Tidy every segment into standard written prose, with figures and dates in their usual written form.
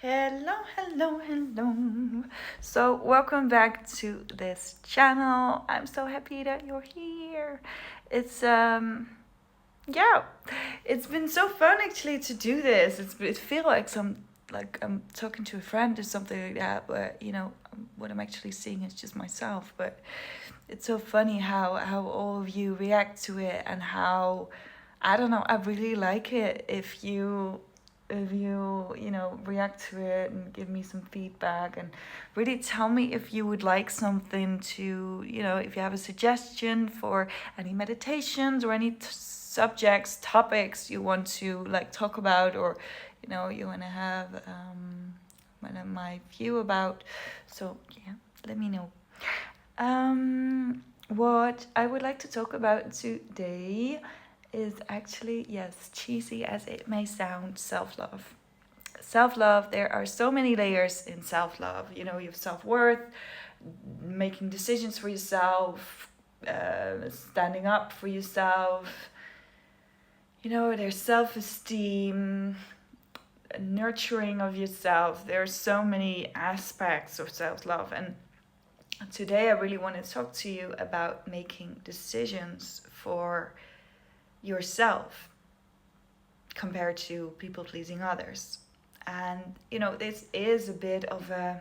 Hello, hello, hello. So, welcome back to this channel. I'm so happy that you're here. It's yeah, it's been so fun actually to do this. It feels like I'm talking to a friend or something like that, but what I'm actually seeing is just myself. But it's so funny how all of you react to it, and how I don't know, I really like it if you react to it and give me some feedback, and really tell me if you would like something to, if you have a suggestion for any meditations or any subjects, topics you want to like talk about, or you want to have my view about. So yeah, let me know. What I would like to talk about today is actually, yes, cheesy as it may sound, self-love. Self-love, there are so many layers in self-love. You have self-worth, making decisions for yourself, standing up for yourself. There's self-esteem, nurturing of yourself. There are so many aspects of self-love, and today I really want to talk to you about making decisions for yourself compared to people pleasing others. And this is a bit of a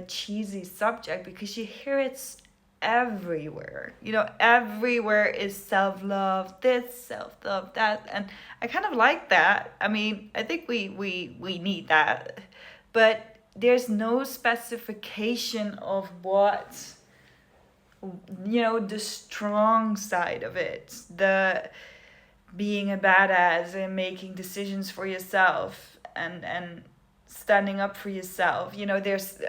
cheesy subject, because you hear it everywhere. Everywhere is self-love, this, self-love, that. And I kind of like that. I mean, I think we need that. But there's no specification of what, the strong side of it, the being a badass and making decisions for yourself, and standing up for yourself. There's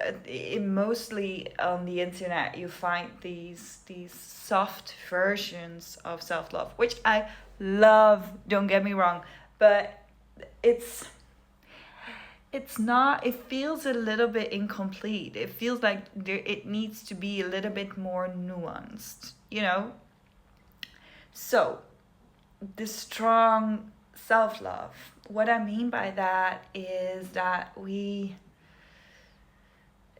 mostly on the internet you find these soft versions of self-love, which I love, don't get me wrong, but it's not, it feels a little bit incomplete. It feels like it needs to be a little bit more nuanced. So the strong self-love, what I mean by that is that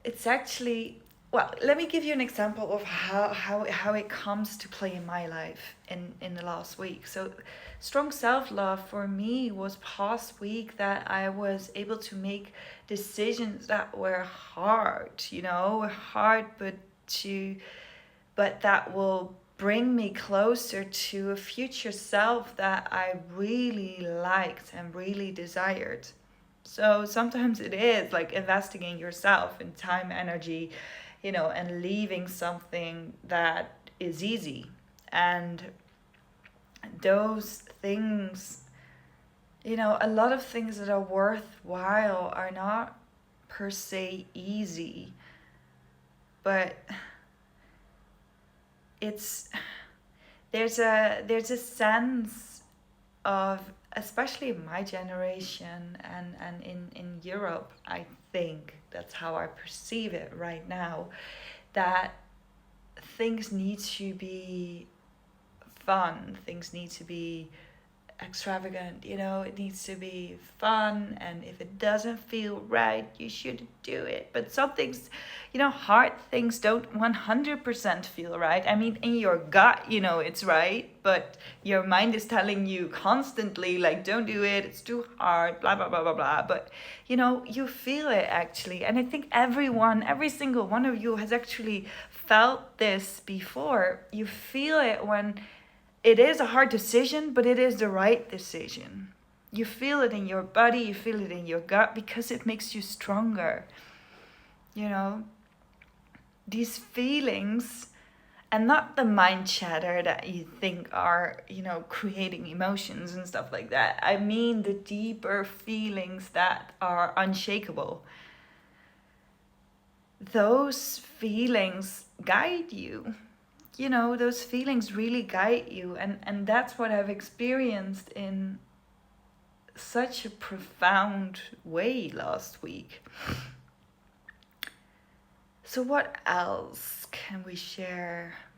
it's actually, well, let me give you an example of how it comes to play in my life in the last week. So strong self-love for me was past week that I was able to make decisions that were hard, but that will bring me closer to a future self that I really liked and really desired. So sometimes it is like investing in yourself in time, energy, and leaving something that is easy. And those things, a lot of things that are worthwhile are not per se easy, but it's there's a sense of, especially in my generation and in Europe, I think that's how I perceive it right now, that things need to be fun, things need to be extravagant, it needs to be fun, and if it doesn't feel right, you shouldn't do it. But some things, hard things don't 100% feel right. I mean, in your gut, it's right, but your mind is telling you constantly, like, don't do it, it's too hard, blah blah blah blah blah. But you feel it actually, and I think every single one of you has actually felt this before. You feel it when it is a hard decision, but it is the right decision. You feel it in your body, you feel it in your gut, because it makes you stronger. These feelings, and not the mind chatter that you think are, creating emotions and stuff like that. I mean the deeper feelings that are unshakable. Those feelings guide you. Those feelings really guide you, and that's what I've experienced in such a profound way last week. So what else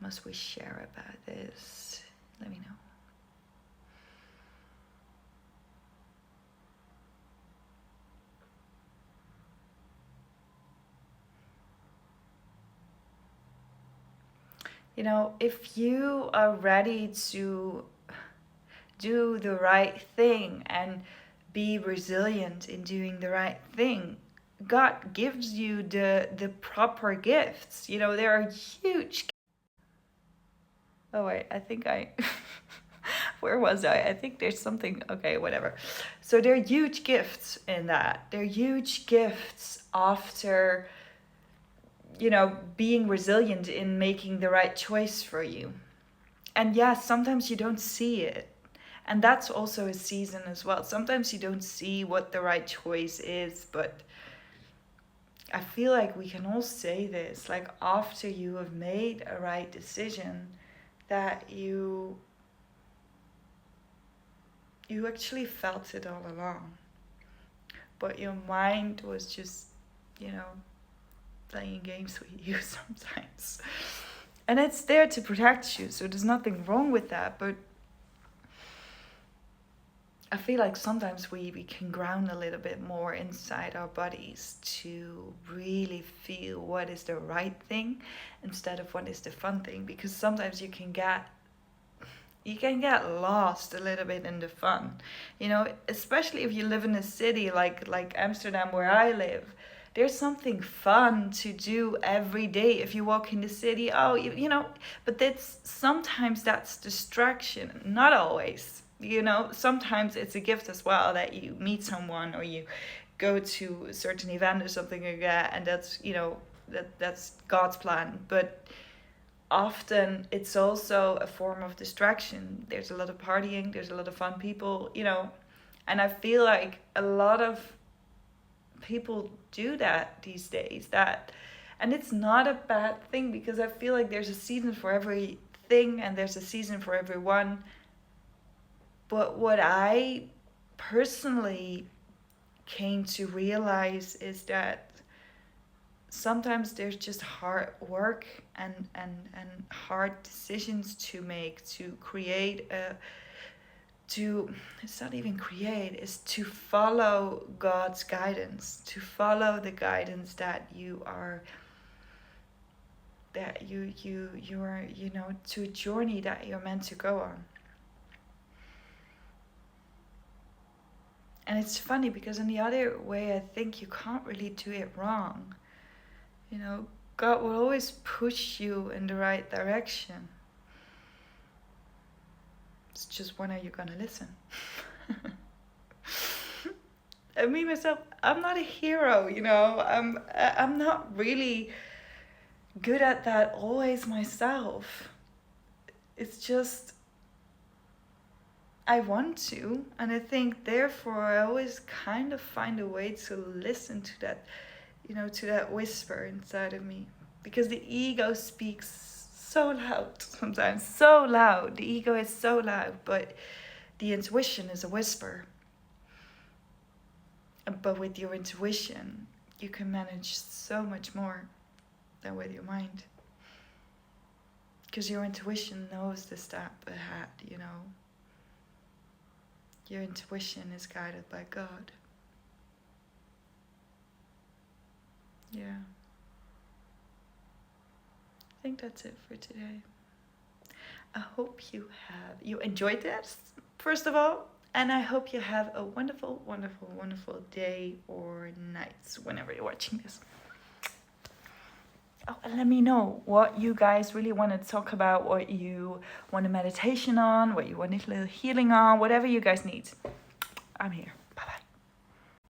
must we share about this? Let me know. if you are ready to do the right thing and be resilient in doing the right thing, God gives you the proper gifts. There are huge. Oh wait, I think I where was I? I think there's something. Okay, whatever. So there are huge gifts in that. There are huge gifts after being resilient in making the right choice for you. And yes, sometimes you don't see it. And that's also a season as well. Sometimes you don't see what the right choice is, but I feel like we can all say this, like after you have made a right decision, that you actually felt it all along. But your mind was just, playing games with you sometimes. And it's there to protect you, so there's nothing wrong with that. But I feel like sometimes we can ground a little bit more inside our bodies to really feel what is the right thing instead of what is the fun thing. Because sometimes you can get lost a little bit in the fun, especially if you live in a city like Amsterdam where I live. There's something fun to do every day if you walk in the city. But sometimes that's distraction. Not always, sometimes it's a gift as well that you meet someone or you go to a certain event or something like that, and that's that's God's plan. But often it's also a form of distraction. There's a lot of partying, there's a lot of fun people, and I feel like a lot of people do that these days, and it's not a bad thing, because I feel like there's a season for everything and there's a season for everyone. But what I personally came to realize is that sometimes there's just hard work and hard decisions to make to create it's not even create, it's to follow God's guidance, to follow the guidance that you are to a journey that you're meant to go on. And it's funny because in the other way, I think you can't really do it wrong. God will always push you in the right direction. It's just, when are you gonna listen? And me myself, I'm not a hero, I'm not really good at that always myself. It's just, I want to, and I think therefore I always kind of find a way to listen to that, to that whisper inside of me. Because the ego speaks so loud sometimes, so loud. The ego is so loud, but the intuition is a whisper. But with your intuition, you can manage so much more than with your mind. Because your intuition knows the step ahead, Your intuition is guided by God. Yeah. I think that's it for today. I hope you enjoyed this, first of all, and I hope you have a wonderful, wonderful, wonderful day or night whenever you're watching this. Oh, and let me know what you guys really want to talk about, what you want a meditation on, what you want a little healing on, whatever you guys need. I'm here.